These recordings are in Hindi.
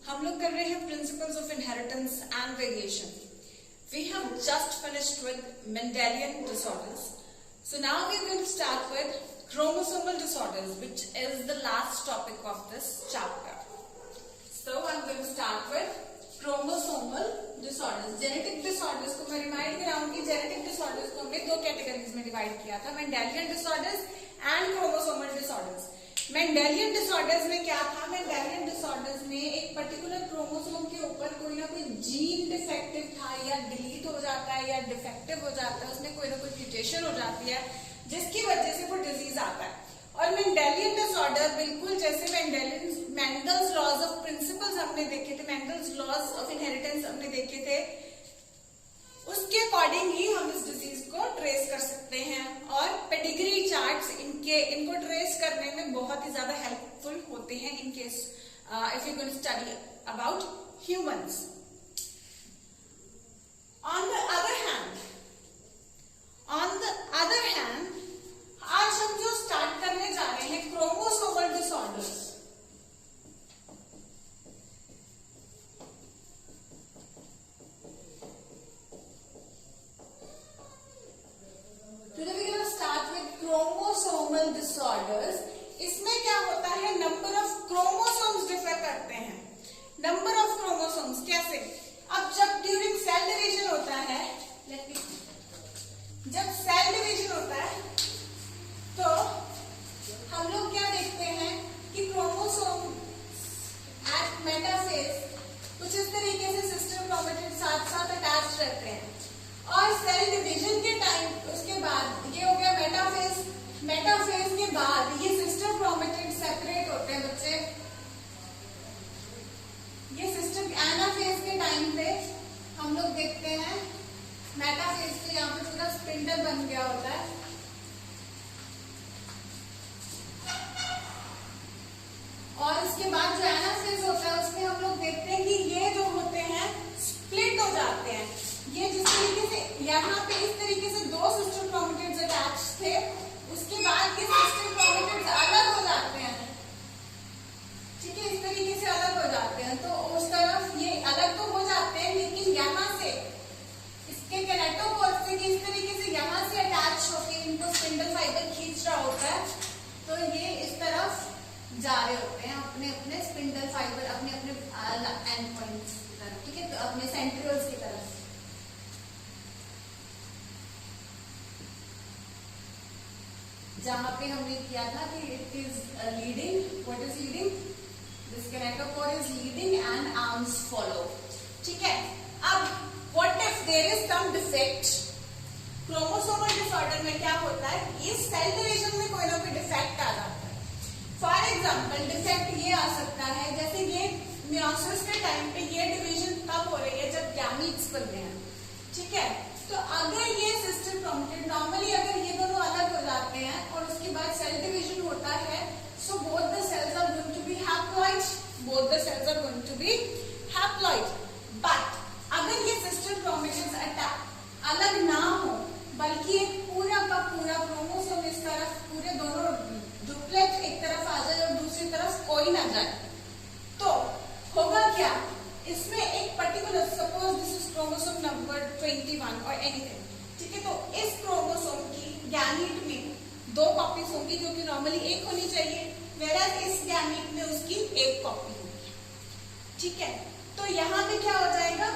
हम लोग कर रहे हैं principles of inheritance and variation. We have just finished with Mendelian disorders. So now we will start with chromosomal disorders, which is the last topic of this chapter. So I'm going to start with chromosomal disorders. Genetic disorders को मैं रिमाइंड कराऊंगी. Genetic disorders को हमने दो कैटेगरीज में डिवाइड किया था, Mendelian disorders and chromosomal disorders. Mendelian disorders में क्या था? मेंडेलियन डिसऑर्डर्स में एक पर्टिकुलर क्रोमोसोम के ऊपर कोई ना कोई जीन डिफेक्टिव था, या डिलीट हो जाता है या डिफेक्टिव हो जाता है, उसमें कोई ना कोई म्यूटेशन हो जाती है जिसकी वजह से वो डिजीज आता है. और मेंडेलियन डिसऑर्डर बिल्कुल जैसे मेंडल्स लॉज ऑफ प्रिंसिपल्स हमने देखे थे, मेंडल्स लॉज ऑफ इनहेरिटेंस हमने देखे थे, उसके अकॉर्डिंग ही हम इस डिजीज को ट्रेस कर सकते हैं. और पेडिग्री चार्ट्स इनको ट्रेस करने में बहुत ही ज्यादा हेल्पफुल होते हैं in case if you going to study about humans. On the other hand आज हम जो स्टार्ट करने जा रहे हैं क्रोमोसोमल डिसऑर्डर्स. क्रोमोसोमल डिसऑर्डर्स, इसमें क्या होता है, नंबर ऑफ क्रोमोसोम्स डिफर करते हैं. नंबर ऑफ क्रोमोसोम्स कैसे? अब जब ड्यूरिंग सेल डिवीजन होता है, जब सेल डिवीजन होता है तो हम लोग क्या देखते हैं कि क्रोमोसोम एट मेटाफेज कुछ इस तरीके से सिस्टर क्रोमेटिड साथ साथ अटैच रहते हैं. और सेल डिवीजन के टाइम उसके बाद ये हो गया मेटाफेज. मेटाफेज के बाद ये सिस्टर क्रोमेटिड सेपरेट होते हैं बच्चे. ये सिस्टर एनाफेज के टाइम पे हम लोग देखते हैं मेटाफेज पे यहाँ पे पूरा स्पिंडल बन गया होता है. और इसके बाद जो एनाफेज होता है उसमें हम लोग देखते हैं कि ये जो होते हैं स्प्लिट हो जाते हैं. ये जिस तरीके से यहाँ पे इस तरीके से दो सिस्टर क्रोमेटिड्स अटैच थे, उसके बाद ये सिस्टर क्रोमेटिड्स अलग हो जाते हैं. ठीक है, इस तरीके से अलग हो जाते हैं. तो उस तरफ ये अलग तो हो जाते हैं, लेकिन यहाँ से इसके कैनेटोकोर से इस तरीके से यहाँ से अटैच होकर इनको स्पिंडल फाइबर खींच रहा होता है. तो ये इस तरफ जा रहे होते हैं अपने अपने स्पिंडल फाइबर अपने अपने एंड पॉइंट्स की तरफ. ठीक है, तो अपने सेंट्रियोल्स की तरफ. जहां पे हमने किया था कि it is leading, what is leading, this kinetochore is leading and arms follow. ठीक है, अब what if there is some defect. Chromosomal disorder में क्या होता है, ये सेल डिवीजन में कोई ना कोई डिफेक्ट आ जाता है. फॉर एग्जांपल डिफेक्ट ये आ सकता है, जैसे ये मियोसिस के टाइम पे ये डिवीजन कब हो रही है, जब गैमीट्स बन रहे हैं. ठीक है, तो अगर ये सिस्टर क्रोमेटिड नॉर्मली अगर ये दोनों अलग हो जाते हैं और उसके बाद सेल डिवीजन होता है, so both the cells are going to be haploid. Both the cells are going to be haploid. But अगर ये सिस्टर क्रोमेटिड्स अलग ना हो, बल्कि एक पूरा का पूरा क्रोमोसोम इस तरफ पूरे दोनों डुप्लेट एक तरफ आ जाए और दूसरी तरफ कोई ना जाए, तो होगा क्या, इसमें एक particular suppose this is chromosome number 21 और एनीथिंग. ठीक है, तो इस क्रोमोसोम की गैमीट में दो कॉपीज होंगी जो कि नॉर्मली एक होनी चाहिए, वेराज इस गैमीट में उसकी एक कॉपी होगी. ठीक है, तो यहाँ पे क्या हो जाएगा,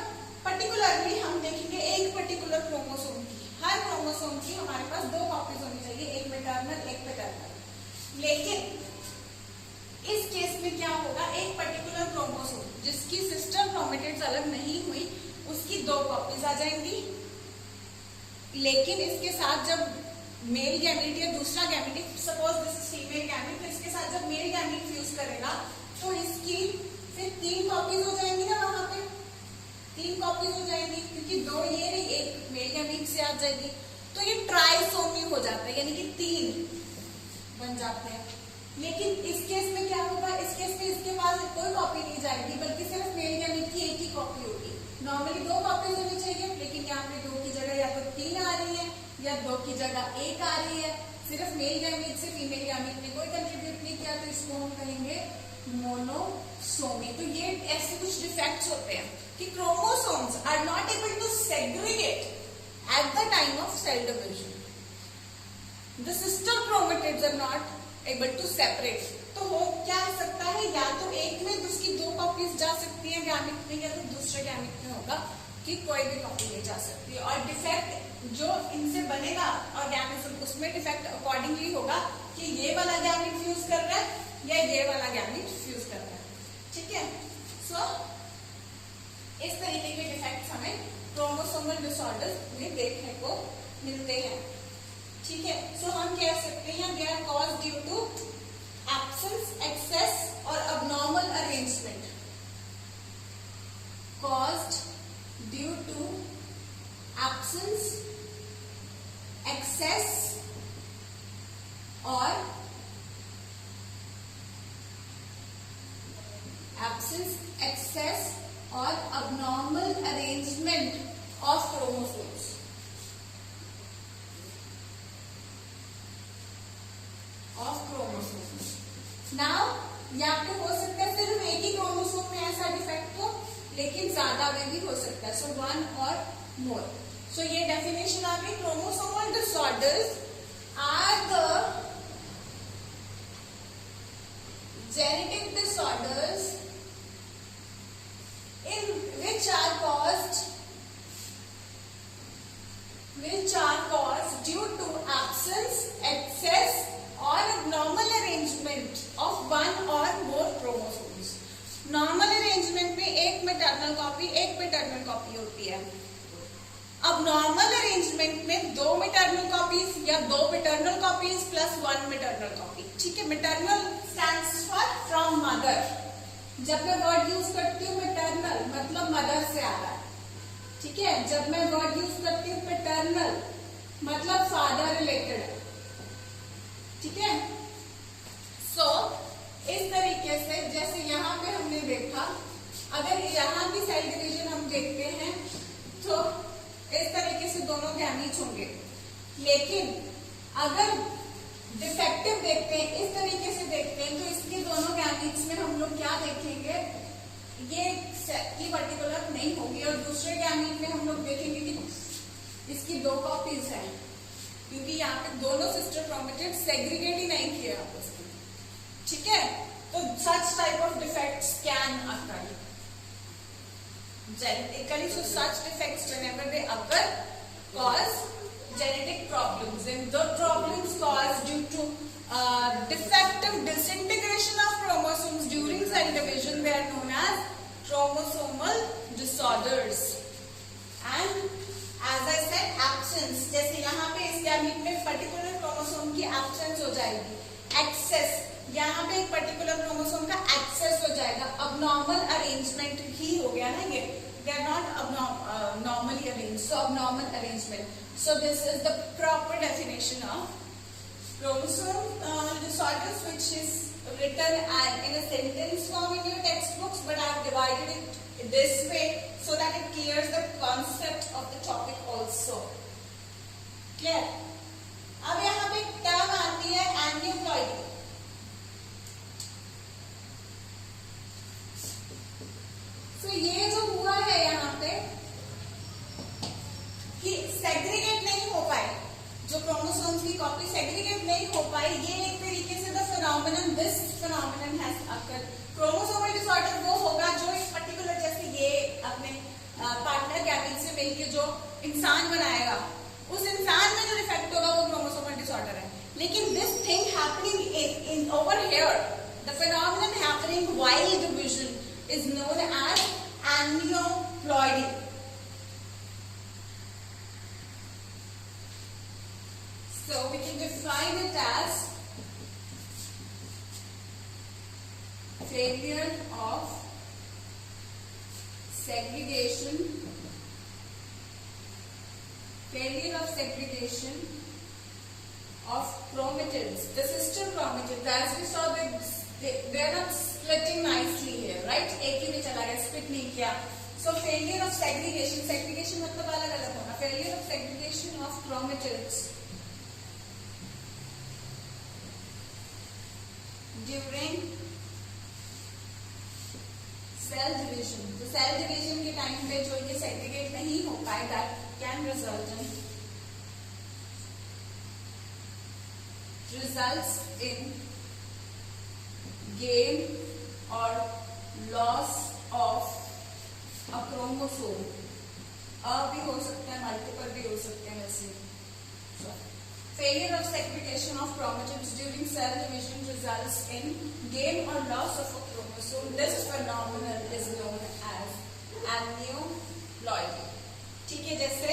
पर्टिकुलरली हम देखेंगे एक पर्टिकुलर क्रोमोसोम की, हर क्रोमोसोम की हमारे पास दो कॉपीज होनी चाहिए, एक मैटरनल एक पैटर्नल. लेकिन इस केस में क्या होगा, एक पर्टिकुलर क्रोमोसोम जिसकी सिस्टर क्रोमेटिड्स अलग नहीं हुई उसकी दो कॉपीज आ जाएंगी. लेकिन इसके साथ जब मेल गैमीट या दूसरा gamete, suppose this is female gamete, तो इसके साथ जब मेल गैमीट फ्यूज करेगा तो इसकी फिर तीन कॉपीज हो जाएंगी ना, वहां पे तीन कॉपीज हो जाएंगी, क्योंकि दो ये रही, एक मेल गैमीट से आ जाएगी. तो ये ट्राइसोमी हो जाता है, यानी कि तीन बन जाते हैं. लेकिन इस केस में क्या होगा, इस केस में इसके पास कोई कॉपी नहीं जाएगी, बल्कि सिर्फ मेल गैमीट की एक ही कॉपी होगी. नॉर्मली दो कॉपीज होनी चाहिए, लेकिन यहाँ पे दो की जगह या तो तीन आ रही है या दो की जगह एक आ रही है. सिर्फ मेल गैमीट से फीमेल गैमीट ने कोई कंट्रीब्यूट नहीं किया, तो इसको हम कहेंगे मोनोसोमी। तो ये ऐसे कुछ डिफेक्ट्स होते हैं कि chromosomes are not able to segregate at the time of cell division, the sister chromatids are not able to separate. तो हो क्या सकता है, या तो एक में उसकी दो कॉपीज जा सकती है गैमेट में, या तो दूसरे गैमेट में होगा कि कोई भी कॉपी ले जा सकती है। और डिफेक्ट जो इनसे बनेगा ऑर्गेनिज्म, उसमें डिफेक्ट अकॉर्डिंगली होगा कि ये वाला गैमेट फ्यूज कर रहा है या ये वाला गैमेट फ्यूज कर रहा है। ठीक है, सो इस तरीके के डिफेक्ट्स हमें क्रोमोसोमल डिसऑर्डर्स में देखने को मिलते हैं। ठीक है, सो हम कह सकते हैं they are caused due to absence, excess और abnormal arrangement, caused due to absence, excess और abnormal arrangement of chromosomes। Now या तो हो सकता है सिर्फ एक ही क्रोमोसोम में ऐसा डिफेक्ट हो, लेकिन ज्यादा में भी हो सकता है, सो वन और मोर। सो ये डेफिनेशन आ गई, chromosomal disorders are the genetic disorders in which are caused due to absence, excess or abnormal arrangement of one or more chromosomes। Normal arrangement में एक मैटरनल कॉपी एक पैटर्नल कॉपी होती है। अब नॉर्मल अरेंजमेंट में दो मैटरनल कॉपीज या दो paternal copies plus one maternal copy. ठीक है, maternal stands for from mother. जब मैं वर्ड यूज करती हूँ मैटरनल, मतलब मदर से आ रहा है। ठीक है, जब मैं वर्ड यूज करती हूँ पैटर्नल, मतलब फादर रिलेटेड है। ठीक है, सो इस तरीके से जैसे यहाँ पे हमने देखा, अगर यहाँ भी सेल डिवीजन हम देखते हैं तो इस तरीके से दोनों गैमीट्स होंगे, लेकिन अगर डिफेक्टिव देखते हैं, इस तरीके से देखते हैं, तो इसके दोनों गैमीट्स में हम लोग क्या देखेंगे, ये पर्टिकुलर नहीं होगी। और दूसरे गैमीट में हम लोग देखेंगे कि इसकी दो कॉपीज हैं, क्योंकि यहाँ पे दोनों सिस्टर क्रोमेटिड सेग्रीगेट ही नहीं किए आपस में। ठीक है, तो such type of defects can occur genetically, so such defects whenever they occur cause genetic problems, and the problems caused due to defective disintegration of chromosomes during cell division, they are known as chromosomal disorders। And as I said, absence, जैसे यहाँ पे इस गैमीट में पर्टिकुलर क्रोमोसोम की एब्सेंस हो जाएगी। एक्सेस, यहाँ पे एक पर्टिकुलर क्रोमोसोम का एक्सेस हो जाएगा। abnormal arrangement ही हो गया ना ये, they are not normally arranged, so abnormal arrangement। So this is the proper definition of chromosome disorders, which is written in a sentence form in your textbooks, but I have divided it this way so that it clears the concept of the topic also। Clear? अब यहाँ पे एक टर्म आती है एन्यूप्लॉइडी। तो ये जो हुआ है यहाँ पे कि सेग्रीगेट नहीं हो पाए, जो क्रोमोसोम्स की कॉपी सेग्रीगेट नहीं हो पाई, ये एक तरीके से the phenomenon, this phenomenon has occurred. Chromosomal disorder वो होगा जो एक पर्टिकुलर, जैसे ये अपने पार्टनर गैमीट से मिलकर जो इंसान बनाएगा, उस इंसान में जो डिफेक्ट होगा वो क्रोमोसोमल डिसऑर्डर है। लेकिन this thing happening in over here, the phenomenon happening while division is known as aneuploidy। So we can define it as failure of segregation, of chromatids, the sister chromatids। As we saw, they are not splitting nicely here, right? एक ही में चला गया, split नहीं किया। So failure of segregation, segregation मतलब अलग अलग होना, failure of segregation of chromatids during cell division, तो सेल डिवीजन के टाइम पे जो ये सेग्रीगेट नहीं हो पाए, that can result in gain और लॉस ऑफ अ क्रोमोसोम। भी हो सकता है, मल्टीपल भी हो सकते हैं वैसे। Failure of segregation of chromatids during cell division results in gain और loss of a chromosome. This phenomenon is known as aneuploidy. ठीक है, जैसे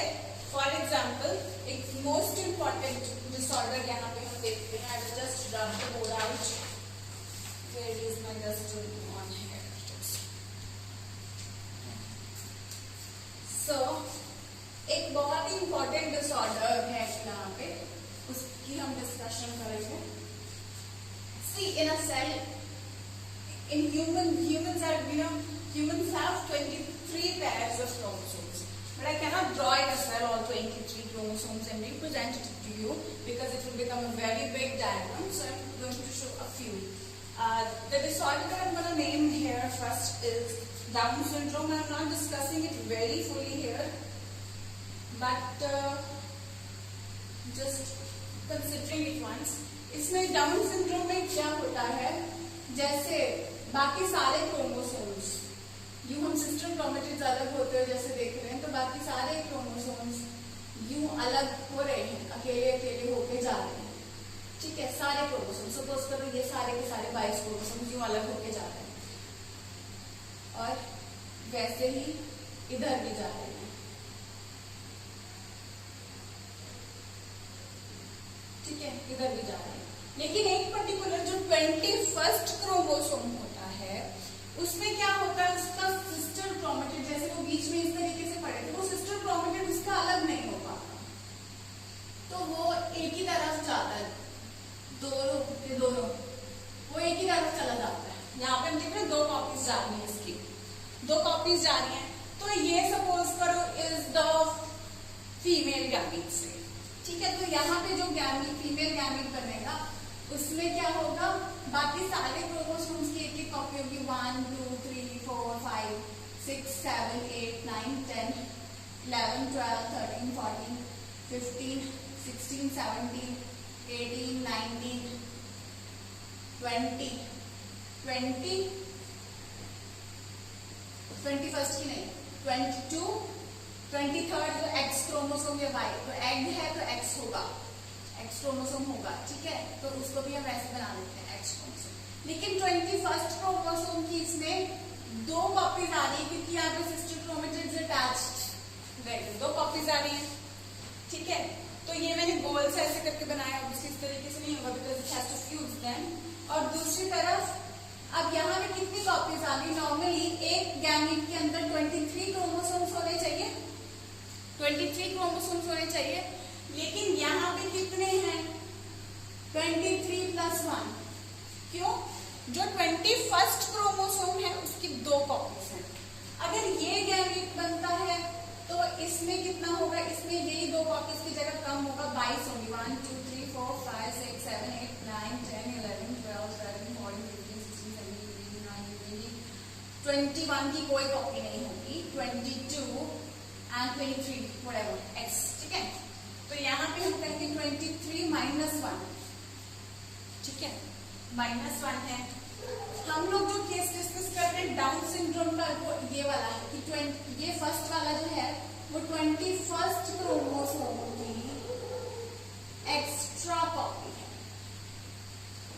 फॉर एग्जाम्पल एक मोस्ट इंपॉर्टेंट डिसऑर्डर यहाँ पे हम देखते हैं। I will just rub the board out. Where is my duster on here. So एक बहुत ही इंपॉर्टेंट डिसऑर्डर है यहाँ पे, उसकी हम डिस्कशन करेंगे। सी इन अ cell, in humans have 23 pairs of chromosomes, but I cannot draw in a cell all 23 chromosomes and represent it to you because it will become a very big diagram. So I'm going to show a few. The disorder that I'm going to name here first is Down syndrome. I'm not discussing it very fully here, but just considering it once. इसमें डाउन सिंड्रोम में क्या होता है, जैसे बाकी सारे क्रोमोसोम्स, यूं हम सिस्टर क्रोमेटिड्स अलग होते हैं जैसे देख रहे हैं, तो बाकी सारे क्रोमोसोम्स यूं अलग हो रहे हैं, अकेले अकेले होके जा रहे हैं। ठीक है, सारे क्रोमोसोम, सपोज करो ये सारे के सारे 22 क्रोमोसोम्स यूं अलग होके जा रहे हैं, और वैसे ही इधर भी जा रहे हैं। ठीक है, इधर भी जा रहे हैं, लेकिन एक पर्टिकुलर जो 21st क्रोमोसोम होता है उसमें क्या होता है, उसका सिस्टर क्रोमेटिड, जैसे वो बीच में इस तरीके से पड़े थे, वो सिस्टर क्रोमेटिड उसका अलग नहीं हो पाता, तो वो एक ही तरफ जाता है, दोनों वो एक ही तरफ चला जाता है। यहाँ पे हम देख रहे हैं 2 कॉपीज जा रही है, इसकी 2 कॉपीज जा रही हैं, तो ये सपोज करो इज द फीमेल गैमीट से। ठीक है, तो यहाँ पे जो फीमेल गैमीट बनेगा उसमें क्या होगा, बाकी सारे क्रोमोसोम्स की एक एक कॉपी होगी, 1 2 3 4 5 6 7 8 9 10 11 12 13 14 15 16 17 18 19 20 21st की नहीं, 22 23rd जो एक्स क्रोमोसोम या वाई, तो एग है तो एक्स होगा, एक्स क्रोमोसोम होगा। ठीक है, तो उसको भी हम ऐसे बना देते हैं एक्स क्रोमोसोम। लेकिन 21st क्रोमोसोम की इसमें 2 कॉपीज आ रही है, क्योंकि यहाँ पे sister chromatids attached, right, 2 copies आ रही है। ठीक है, तो ये मैंने गोल से ऐसे करके बनाया, ऑब्वियसली इस तरीके से नहीं होगा because it has to fuse them. और दूसरी तरफ अब यहाँ पे कितनी कॉपीज आ गई, नॉर्मली एक गैमीट के अंदर 23 क्रोमोसोम्स होने चाहिए, 23 क्रोमोसोम्स होने चाहिए, लेकिन यहाँ पे कितने हैं, 23 + 1। क्यों, जो 21st क्रोमोसोम है उसकी 2 कॉपीज हैं। अगर ये गैमीट बनता है तो इसमें कितना होगा, इसमें यही 2 कॉपीज की जगह कम होगा, 22 होंगी, 1 2 3 4 5 6 7 8 9 10 11 12 13 14 15 16 17 18 19 20 21 की कोई कॉपी नहीं होगी, 22 and 23 whatever x। ठीक है, तो यहाँ पे हम कहेंगे 23 - 1। ठीक है, -1 है। हम लोग जो केस डिस्कस कर रहे हैं डाउन सिंड्रोम का, वो ये वाला है कि ये फर्स्ट वाला जो है वो 21st क्रोमोसोम की एक्स्ट्रा कॉपी है।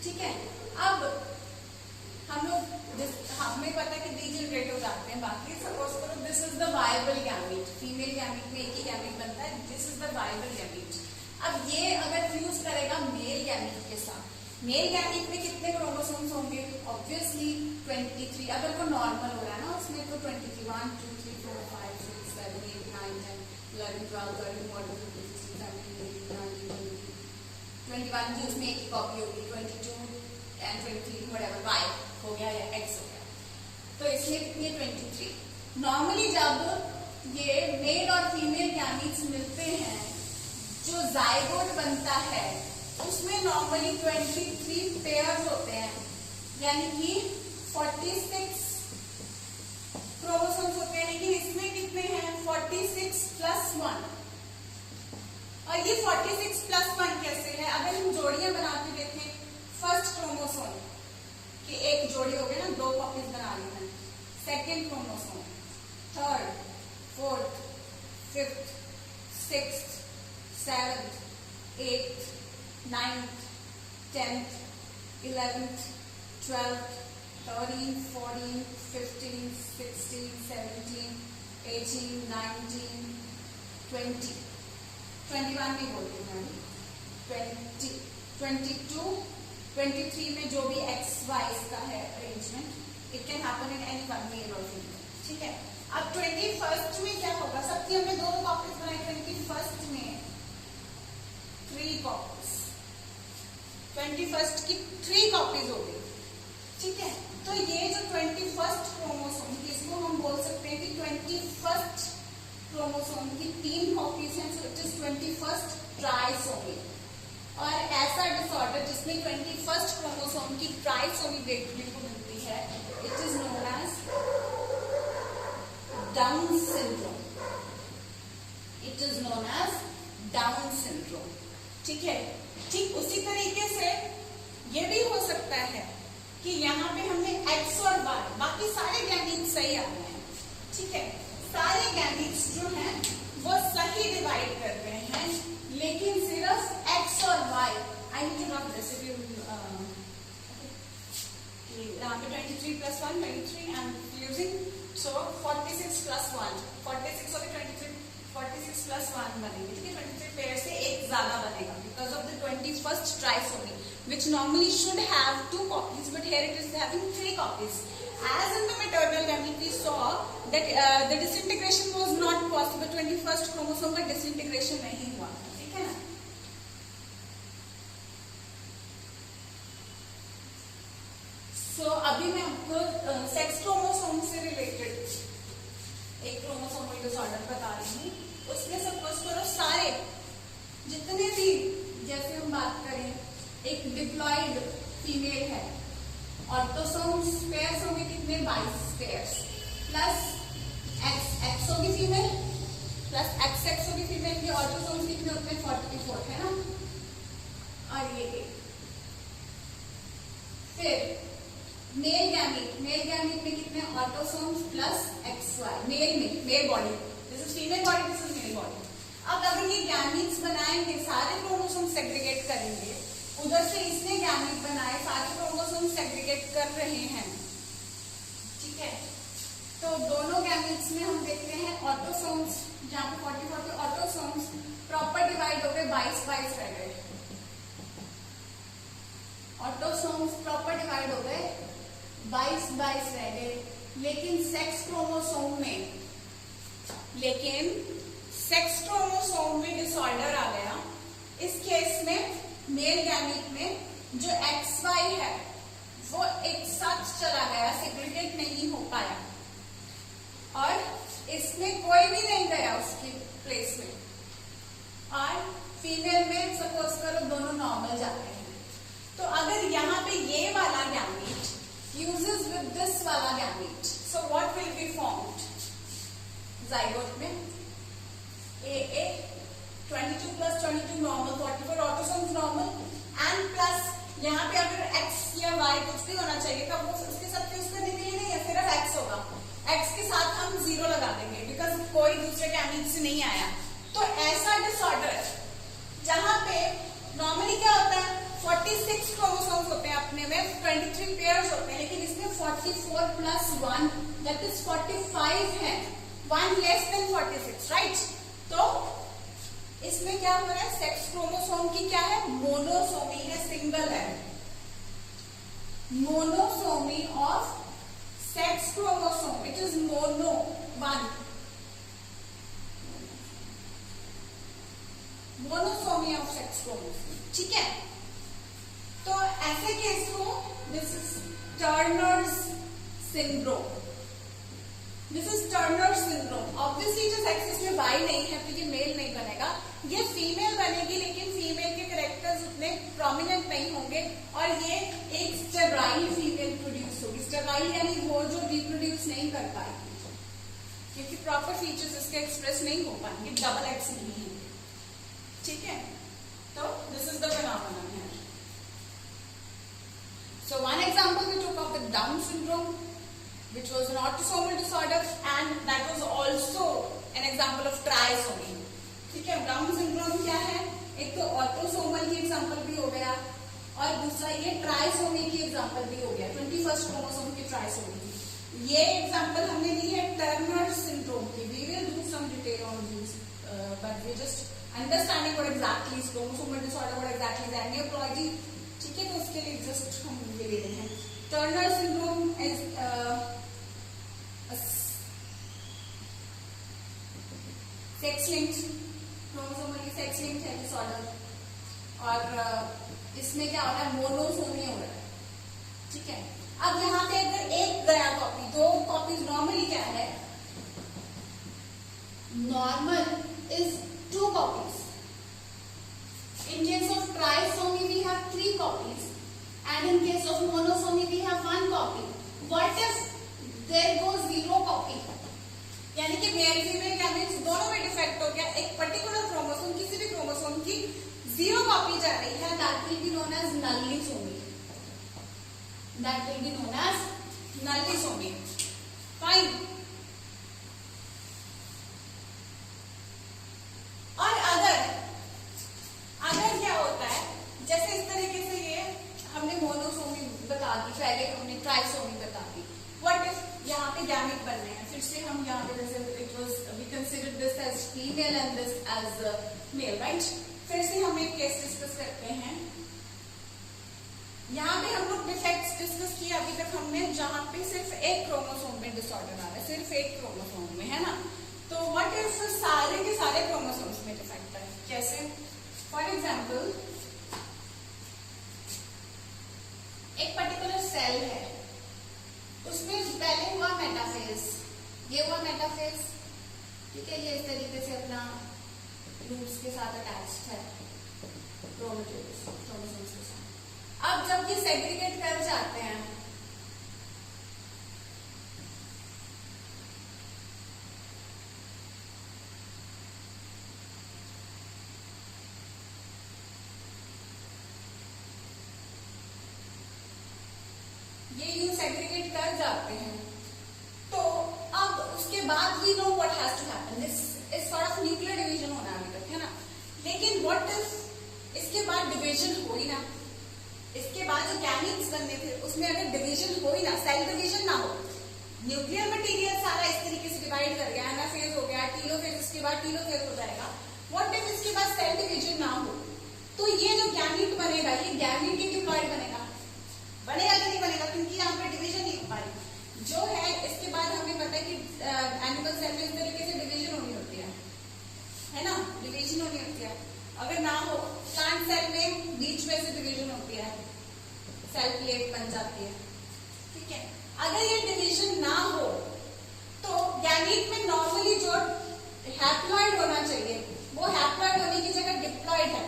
ठीक है, अब हम लोग हमें पता है कि डीजनरेट हो जाते हैं बाकी। सपोज करो this is the viable gamete, female gamete में एक ही गैमीट बनता है, this is the viable gamete. अब ये अगर फ्यूज करेगा मेल गैमीट के साथ, मेल गैमीट में कितने क्रोमोसोम्स होंगे, ऑब्वियसली 23। अगर वो नॉर्मल हो रहा है ना उसमें, तो 23 1 2 3 4 5 6 7 8 9 10 11 12 13 14 15 16 17 18 19 21 की उसमें एक ही कॉपी होगी, 22 and 23 whatever y हो गया या x हो गया, तो इसमें कितनी है 23। नॉर्मली जब ये मेल और फीमेल गैमीट्स मिलते हैं, जो जाइगोट बनता है उसमें नॉर्मली 23 पेयर्स होते हैं, यानी कि 46 कि एक जोड़ी हो गई ना, 2 कॉपीज बना ली मैंने। Second chromosome, third, fourth, fifth, sixth, seventh, eighth, ninth, 10th, 11th, 12th, 13, 14, 15, 16, 17, 18, 19, 20, 21 भी बोलती हूँ, 20, 22, 23 में जो भी एक्स वाई का है arrangement, it can happen in any one male और फीमेल, ठीक है। अब 21st में क्या होगा, सबकी हमने 2 कॉपीज बनाई, 21st में 3 कॉपीज, 21st की 3 कॉपीज हो गई, ठीक है। तो ये जो 21st क्रोमोसोम, इसको हम बोल सकते हैं कि 21st क्रोमोसोम की 3 कॉपीज हैं, सो इट इज 21st ट्राइसोमी। और ऐसा डिसऑर्डर जिसमें 21st क्रोमोसोम की ट्राइसोमी देखने को मिलती है, it is known as Down syndrome. It is known as Down syndrome, ठीक है। ठीक उसी तरीके से ये भी हो सकता है कि यहाँ पे हमने एक्स और वाई, बाकी सारे गैमीट्स सही आ रहे हैं, ठीक है। सारे गैमीट्स जो हैं वो सही डिवाइड कर रहे हैं, लेकिन सिर्फ एक्स और Y, I need to rub this, यहाँ पे 23 + 1 23 एंड यूजिंग, सो 46 + 1 46 और 23 46 + 1 बनेंगे, ठीक है। 23 पेयर से एक ज्यादा बनेगा because of the 21st trisomy, which normally should have 2 copies, but here it is having 3 copies. As in the maternal gamete, we saw that the disintegration was not possible. 21st chromosome का disintegration नहीं हुआ, ठीक है ना। So अभी मैं आपको सेक्स क्रोमोसोम से रिलेटेड एक क्रोमोसोमल डिसऑर्डर बता रही हूँ। उसमें सपोज करो सारे जितने भी, जैसे हम बात करें, एक डिप्लॉइड फीमेल है, ऑटोसोम्स पेयर्स होंगे कितने, 22 पेयर्स, प्लस एक्स होगी फीमेल, प्लस एक्स होगी फीमेल के ऑटोसोम्स कितने होते हैं, 44 है ना। और ये फिर मेल गैमीट में कितने autosomes plus X Y, male body, this is female body, this is male body. अब अगर ये गैमीट्स बनाएंगे, सारे क्रोमोसोम सेग्रीगेट करेंगे, उधर से इसने गैमीट बनाए, सारे क्रोमोसोम सेग्रीगेट कर रहे हैं, ठीक है। तो दोनों गैमीट्स में हम देखते हैं ऑटोसोम्स, जहां पे 44 के ऑटोसोम्स प्रॉपर डिवाइड हो गए, 22 रह गए, ऑटोसोम्स प्रॉपर डिवाइड हो गए, 22 रह गए। लेकिन सेक्स क्रोमोसोम में डिसऑर्डर आ गया। इस केस में मेल गैमीट में जो एक्स वाई है वो एक साथ चला गया, सेग्रीगेट नहीं हो पाया, और इसमें कोई भी नहीं गया उसकी प्लेस में, और फीमेल में सपोज करो दोनों नॉर्मल जाते हैं। तो अगर यहाँ पे ये वाला गैमीट fuses with this वाला gamete, so what will be formed? zygote में AA 22 + 22 normal, 44 autosomes normal, and plus यहाँ पे अगर x या y कुछ भी होना चाहिए था, वो उसके साथ फ्यूज करने के लिए नहीं है, सिर्फ x होगा। x के साथ हम 0 लगा देंगे बिकॉज कोई दूसरे गैमीट से नहीं आया। तो ऐसा डिसऑर्डर जहां पे नॉर्मली क्या होता है, 46 क्रोमोसोम्स होते हैं अपने में, 23 पेयर्स होते हैं, लेकिन इसमें 44 + 1 दैट इज 45 है, 1 लेस देन 46, राइट। तो इसमें क्या हो रहा है, सेक्स क्रोमोसोम की क्या है, मोनोसोमी है, सिंगल है, monosomy of sex chromosome, it is mono 1, monosomy of sex chromosome, ठीक है। तो ऐसे केस को this is Turners syndrome, this is Turner syndrome. Obviously जो सेक्स इसमें वाई नहीं है तो ये मेल नहीं बनेगा, ये फीमेल बनेगी, लेकिन फीमेल के कैरेक्टर्स उतने प्रोमिनेंट नहीं होंगे, और ये एक स्टेराइल फीमेल प्रोड्यूस होगी। स्टेराइल यानी वो जो रिप्रोड्यूस नहीं कर पाएगी, क्योंकि प्रॉपर फीचर्स इसके एक्सप्रेस नहीं हो पाएंगे, डबल एक्स नहीं है, ठीक है। तो दिस इज द फिनोमेनन है। So one example we took of the Down syndrome, which was an autosomal disorder, and that was also an example of trisomy. ठीक है, डाउन सिंड्रोम क्या है? एक तो ऑटोसोमल की एग्जांपल भी हो गया और दूसरा ये ट्राइसोमी की एग्जांपल भी हो गया, 21st क्रोमोसोम की ट्राइसोमी। ये एग्जांपल हमने ली है टर्नर सिंड्रोम की। We will do some detail on this, but we just understanding what exactly is chromosomal disorder, what exactly is aneuploidy. ठीक है, तो उसके लिए जस्ट हम ये ले रहे हैं। Turner syndrome is sex linked, chromosomally sex linked है डिसऑर्डर, और इसमें क्या हो रहा है? मोनोसोमी हो रहा है। ठीक है, अब यहाँ पे अगर एक गया कॉपी, दो कॉपीज, नॉर्मली क्या है? Normal is 2 copies. In case of trisomy we have 3 copies, and in case of monosomy we have 1 copy. What if there goes 0 copy? यानी कि मेल फीमेल गैमेट्स दोनों में डिफेक्ट हो गया, एक पर्टिकुलर क्रोमोसोम, किसी भी क्रोमोसोम की 0 कॉपी जा रही है, that will be known as nullisomy. That will be known as nullisomy. Fine. और अगर क्या होता है, जैसे इस तरीके से ये हमने मोनोसोमी बता दी, पहले हमने ट्राइसोमी बता दी। व्हाट इफ यहाँ पे गैमेट बन रहे हैं, फिर से हम यहाँ पे जैसे it was we consider this as female and this as male, right? फिर से हम एक केस डिस्कस करते हैं। यहाँ पे हम लोग डिफेक्ट्स डिस्कस किए अभी तक हमने, जहाँ पे सिर्फ एक क्रोमोसोम में डिसऑर्डर आ रहा है, सिर्फ एक क्रोमोसोम में, है ना? तो व्हाट इफ सारे के सारे क्रोमोसोम्स में डिफेक्ट है? कैसे? फॉर एग्जाम्पल, एक पर्टिकुलर सेल है, उसमें पहले हुआ मेटाफेज, ये हुआ मेटाफेज। ठीक है, ये इस तरीके से अपना लूप्स के साथ अटैच्ड है क्रोमोसोम्स के साथ। अब जब ये सेग्रीगेट कर जाते हैं, ये यूं सेग्रीगेट कर जाते हैं, तो अब उसके बाद we know what has to happen. This is sort of nuclear division होना अभी तक, है ना? लेकिन व्हाट इफ इसके बाद डिवीजन हो ही ना, इसके बाद जो गैमेट्स बनने थे उसमें अगर डिवीजन हो ही ना, सेल डिवीजन ना हो, न्यूक्लियर मटेरियल सारा इस तरीके से डिवाइड कर गया, एनाफेज हो गया, टीलोफेज, इसके बाद टीलोफेज हो जाएगा। व्हाट इफ इसके बाद सेल डिवीजन ना हो, तो ये जो गैमेट बनेगा, ये गैमेट डिप्लॉयड बनेगा कि नहीं बनेगा? क्योंकि यहाँ पे डिवीजन नहीं हो पाएगी। जो है इसके बाद हमें पता है कि एनिमल सेल में इस तरीके से डिवीजन होनी होती है ना? डिवीजन होनी होती है। अगर ना हो, प्लांट सेल में बीच में से डिवीजन होती है, सेल प्लेट बन जाती है। ठीक है, अगर ये डिवीजन ना हो तो गैमेट में नॉर्मली जो हैप्लॉइड होना चाहिए वो हैप्लॉइड होने की जगह डिप्लॉइड है,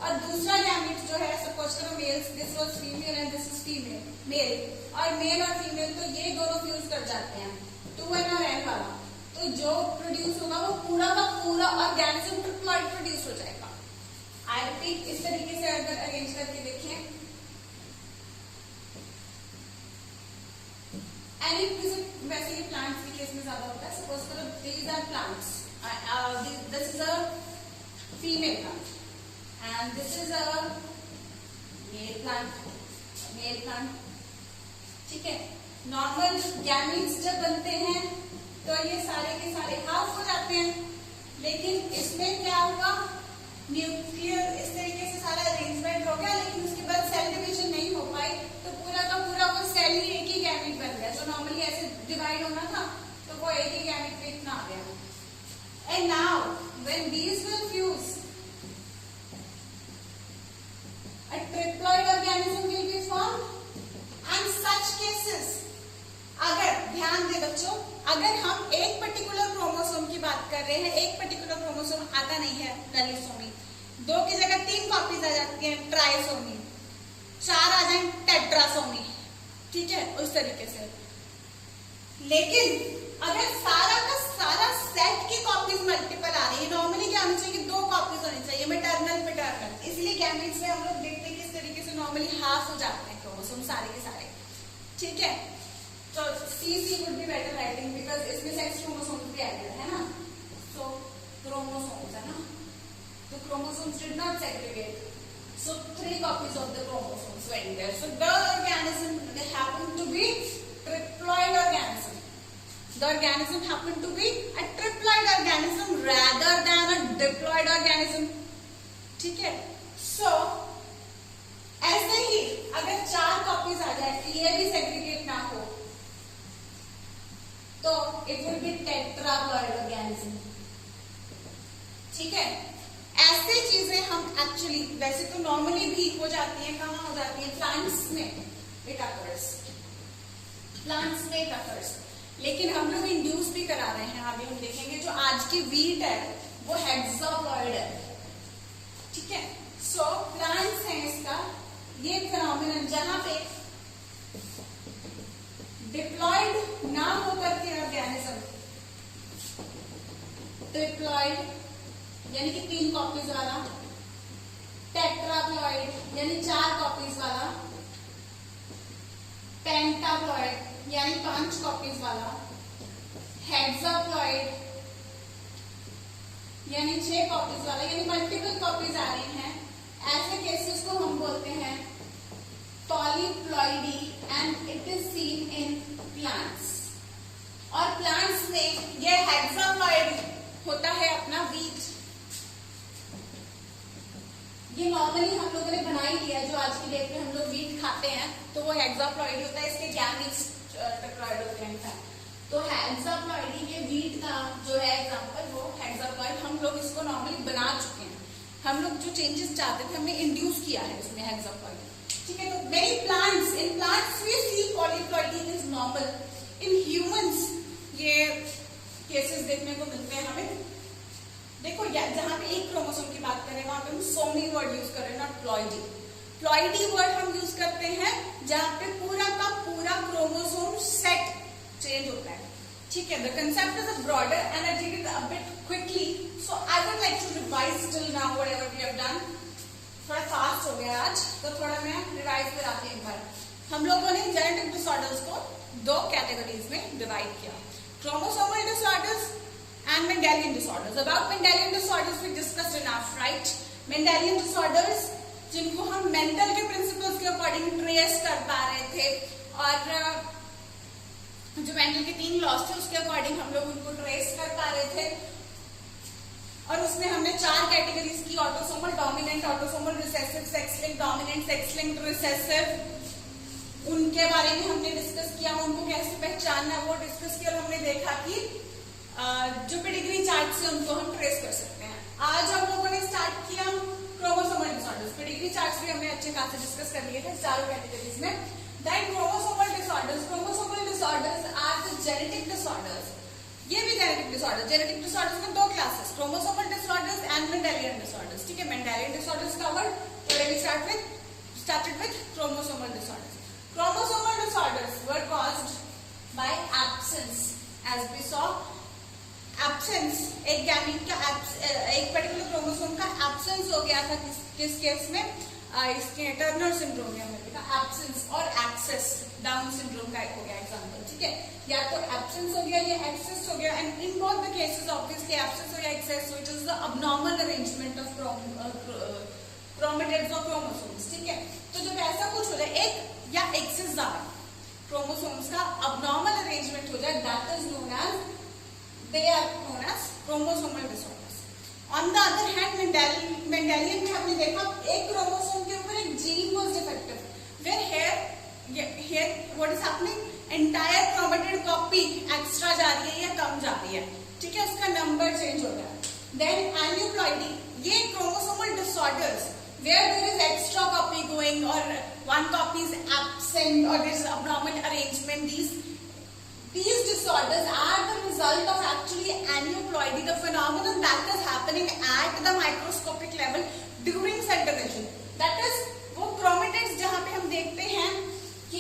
और दूसरा गैमेट जो है, सपोज करो males, this was female and this is female, male, और मेल और फीमेल तो ये दोनों फ्यूज कर जाते हैं 2n और n वाला, तो जो प्रोड्यूस होगा वो पूरा का पूरा ऑर्गेनिज्म ट्रिप्लॉइड प्रोड्यूस हो जाएगा। आई रिपीट, इस तरीके से अगर अरेंज करके देखें, एनी वैसे ये प्लांट्स के केस में ज्यादा होता है। सपोज करो these are plants, this is a female plant and this is a male plant, ठीक है? नॉर्मल गैमेट्स जब बनते हैं तो ये सारे के सारे हाफ हो जाते हैं, लेकिन इसमें क्या हुआ? न्यूक्लियर इस तरीके से सारा अरेंजमेंट हो गया, लेकिन उसके बाद सेल डिवीजन नहीं हो पाई, तो पूरा का पूरा वो सेल ही एक ही गैमेट बन गया। जो नॉर्मली ऐसे डिवाइड होना था तो वो एक ही गैमेट पे इतना आ गया। And now when these will fuse, a triploid organism will be formed, and such cases, अगर ध्यान दे बच्चों, अगर हम एक पर्टिकुलर क्रोमोसोम की बात कर रहे हैं, एक पर्टिकुलर क्रोमोसोम आता नहीं है नलिसोमी, 2 की जगह 3 कॉपीज आ जाती हैं ट्राइसोमी, 4 आ जाए टेट्रासोमी, ठीक है? उस तरीके से। लेकिन अगर सारा का सारा सेट की कॉपीज मल्टीपल आ रही है, नॉर्मली क्या होनी चाहिए? 2 कॉपीज होनी चाहिए, मैटरनल पैटर्नल। इसलिए गैमेट्स में हम लोग देखते हैं किस तरीके से नॉर्मली हाफ हो जाते हैं क्रोमोसोम सारे के सारे, ठीक है। तो CC would be better writing because इसमें सेक्स क्रोमोसोम भी एडेड है ना, so chromosomes है ना, the chromosomes did not segregate, so 3 copies of the chromosomes went there. So the organism happened to be triploid organism. The organism happened to be a triploid organism rather than a diploid organism, ठीक है। So ऐसे ही अगर 4 कॉपीज आ जाए, ये भी सेग्रीगेट ना हो, तो it will be tetraploid organism, ठीक है। ऐसे चीजें हम एक्चुअली वैसे तो नॉर्मली भी हो जाती हैं, कहाँ हो जाती है, प्लांट्स में इट अकर्स, प्लांट्स में इट अकर्स, लेकिन हम लोग इंड्यूस भी करा रहे हैं। अभी हम देखेंगे जो आज की वीट है वो हेक्साप्लॉइड है, ठीक है। सो प्लांट्स है इसका ये फिनोमिनन जहां पे डिप्लॉइड ना होकर के ऑर्गेनिज्म, ट्रिप्लॉइड यानी कि 3 कॉपीज वाला, टेट्राप्लॉइड यानी 4 कॉपीज वाला, पेंटाप्लॉइड यानी 5 कॉपीज वाला, हेक्साप्लॉइड यानी 6 कॉपीज वाला, यानी मल्टीपल कॉपीज आ रही हैं। ऐसे केसेस को हम बोलते हैं polyploidy and it is seen in plants. और प्लांट्स में ये हेक्साप्लॉइड होता है अपना वीट, ये नॉर्मली हम लोगों ने बना ही लिया, जो आज की डेट में हम लोग वीट खाते हैं तो वो हेक्साप्लॉइडी होता है, इसके गैमीट्स टेट्राप्लॉइड होते हैं। तो हेक्साप्लॉइडी ये वीट का जो है एग्जांपल, वो हेक्साप्लॉइड हम लोग इसको नॉर्मली बना चुके हैं, हम लोग जो चेंजेस चाहते थे हमने इंड्यूस किया है इसमें हेक्साप्लॉइड, ठीक है। तो many plants, in plants we see polyploidy is normal, in humans ये केसेस देखने को मिलते हैं हमें। देखो जहां पे एक क्रोमोसोम की बात करें वहां पे हम सोमी वर्ड यूज कर रहे हैं, नॉट प्लॉइडी। प्लॉइडी वर्ड हम यूज करते हैं जहां पे पूरा का पूरा क्रोमोसोम सेट चेंज होता है, ठीक है। The concept is a broader and I did it a bit quickly, so I would like to revise till now whatever we have done. थोड़ा फास्ट हो गया आज, तो थोड़ा मैं रिवाइज कराती हूं एक बार। हम लोगों ने जेनेटिक डिसऑर्डर्स को 2 कैटेगरीज में डिवाइड किया, chromosomal disorders and Mendelian disorders. About Mendelian disorders we discussed enough, right? Mendelian disorders जिनको हम मेंडल के प्रिंसिपल्स के अकॉर्डिंग ट्रेस कर पा रहे थे, और जो मेंडल के 3 लॉज थे उसके अकॉर्डिंग हम लोग उनको ट्रेस कर पा रहे थे। और उसमें हमने 4 कैटेगरीज की, autosomal dominant, autosomal recessive, sex linked dominant, sex linked recessive, उनके बारे में हमने डिस्कस किया, उनको कैसे पहचानना वो डिस्कस किया। और हमने देखा कि जो पेडिग्री चार्ट से उनको हम ट्रेस कर सकते हैं। आज हम लोगों ने स्टार्ट किया क्रोमोसोमल डिसऑर्डर्स, पेडिग्री चार्ट्स भी हमने अच्छे खासे डिस्कस कर लिए थे 4 कैटेगरीज में। Then chromosomal disorders, chromosomal disorders are the genetic disorders, ये भी जेनेटिक डिसऑर्डर। जेनेटिक डिसऑर्डर्स में 2 classes, chromosomal disorders and Mendelian disorders, ठीक है। Mendelian disorders covered, today we started with chromosomal disorders. Chromosomal disorders were caused by absence, as we saw. Absence, एक गैमीट का एक पर्टिकुलर क्रोमोसोम का एब्सेंस हो गया था किस केस में, इसके टर्नर सिंड्रोम में हमने देखा एब्सेंस, और एक्सेस डाउन सिंड्रोम का एक हो गया एग्जांपल, ठीक है। या तो एब्सेंस हो गया या एक्सेस हो गया, and in both the cases obviously absence हो या excess, so it is the abnormal arrangement of chromatids और क्रोमोसोम्स, ठीक है। तो जब ऐसा कुछ हो जाए, एक या एक से ज्यादा क्रोमोसोम्स का अबनॉर्मल अरेंजमेंट हो जाए, that is known as, they are known as chromosomal disorders. On the other hand, Mendelian में हमने देखा एक क्रोमोसोम के ऊपर एक gene was defective, where here what is happening, entire chromatid copy extra जा रही है या कम जा रही है, ठीक है, उसका नंबर चेंज हो गया। Then aneuploidy, ये chromosomal disorders where there is extra copy going or one copy is absent or there is abnormal arrangement, these disorders are the result of actually aneuploidy, the phenomenon that is happening at the microscopic level during cell division. That is वो chromatids जहाँ पे हम देखते हैं कि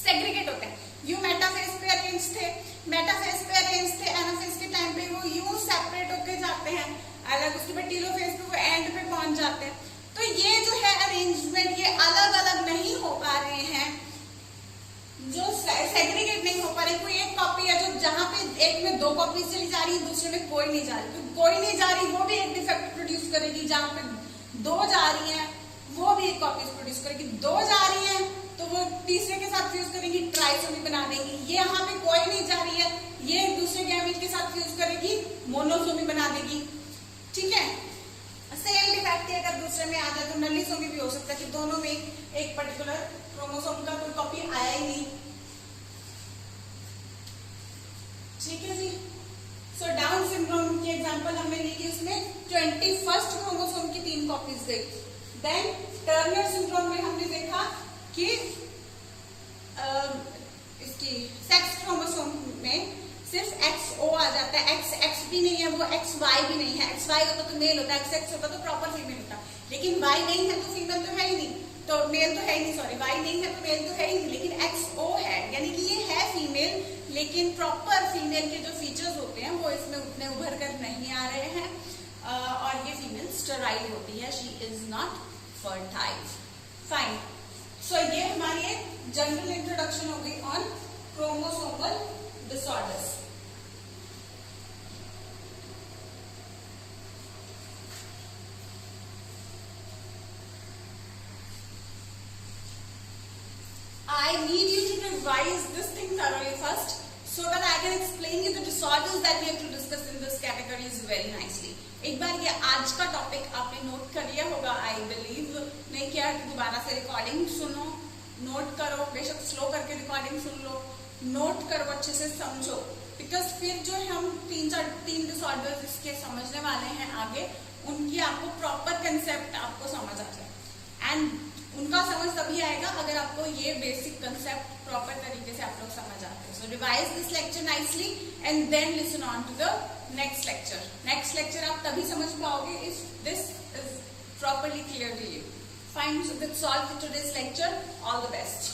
segregate होते हैं, यू मेटाफेज पे अरेंज थे, मेटाफेज पे अरेंज थे, एनाफेज के टाइम पे वो यूं सेपरेट होके जाते हैं अलग, उसके बाद टीलोफेज पे वो एंड पे पहुंच जाते हैं। तो ये जो है अरेंजमेंट, ये अलग अलग कि जहाँ पे 2 जा रही हैं वो भी एक कॉपीज प्रोड्यूस करेगी, 2 जा रही हैं तो वो तीसरे के साथ फ्यूज करेंगी, ट्राइसोमी बना देंगी। ये यहाँ पे कोई नहीं जा रही है, ये एक दूसरे गैमेट के साथ फ्यूज करेगी, मोनोसोमी बना देगी। ठीक है, सेम डिफेक्ट अगर दूसरे में आ जाए तो नलीसोमी भी हो सकता है कि दोनों में एक पर्टिकुलर क्रोमोसोम का कोई कॉपी आया ही नहीं। ठीक है जी। सो डाउन सिंड्रोम की एग्जांपल हमने ली कि उसमें 21st क्रोमोसोम की 3 कॉपीज गई। देन टर्नर सिंड्रोम में हमने देखा कि इसकी सेक्स क्रोमोसोम में सिर्फ XO आ जाता है, XX भी नहीं है, वो XY भी नहीं है। XY होता तो मेल होता, XX होता तो प्रॉपर फीमेल होता, लेकिन Y नहीं है तो फीमेल तो है ही नहीं, तो मेल तो है ही नहीं, सॉरी Y नहीं है तो मेल तो है ही नहीं, लेकिन XO है, यानी कि ये है फीमेल, लेकिन प्रॉपर फीमेल के जो फीचर्स होते हैं वो इसमें उतने उभर कर नहीं आ रहे हैं, और ये फीमेल स्टेराइल होती है, she is not fertile. Fine. So ये हमारी एक जनरल इंट्रोडक्शन हो गई on chromosomal disorders. I need you to revise this thing thoroughly first, so that I can explain you the disorders that we have to discuss in this categories very nicely. एक बार ये आज का टॉपिक आपने नोट कर लिया होगा, आई बिलीव। नहीं किया तो दोबारा से रिकॉर्डिंग सुनो, नोट करो, बेशक स्लो करके रिकॉर्डिंग सुन लो, नोट करो, अच्छे से समझो, बिकॉज फिर जो हम 3 डिसऑर्डर्स इसके समझने वाले हैं आगे, उनकी आपको प्रॉपर कंसेप्ट आपको समझ आ जाए। एंड उनका समझ तभी आएगा अगर आपको ये बेसिक कंसेप्ट प्रॉपर तरीके से आप लोग समझ आते हैं। So revise this lecture nicely and then listen on to the next lecture. Next lecture आप तभी समझ पाओगे if this is properly clear to you. Fine, so that's all for today's lecture. All the best.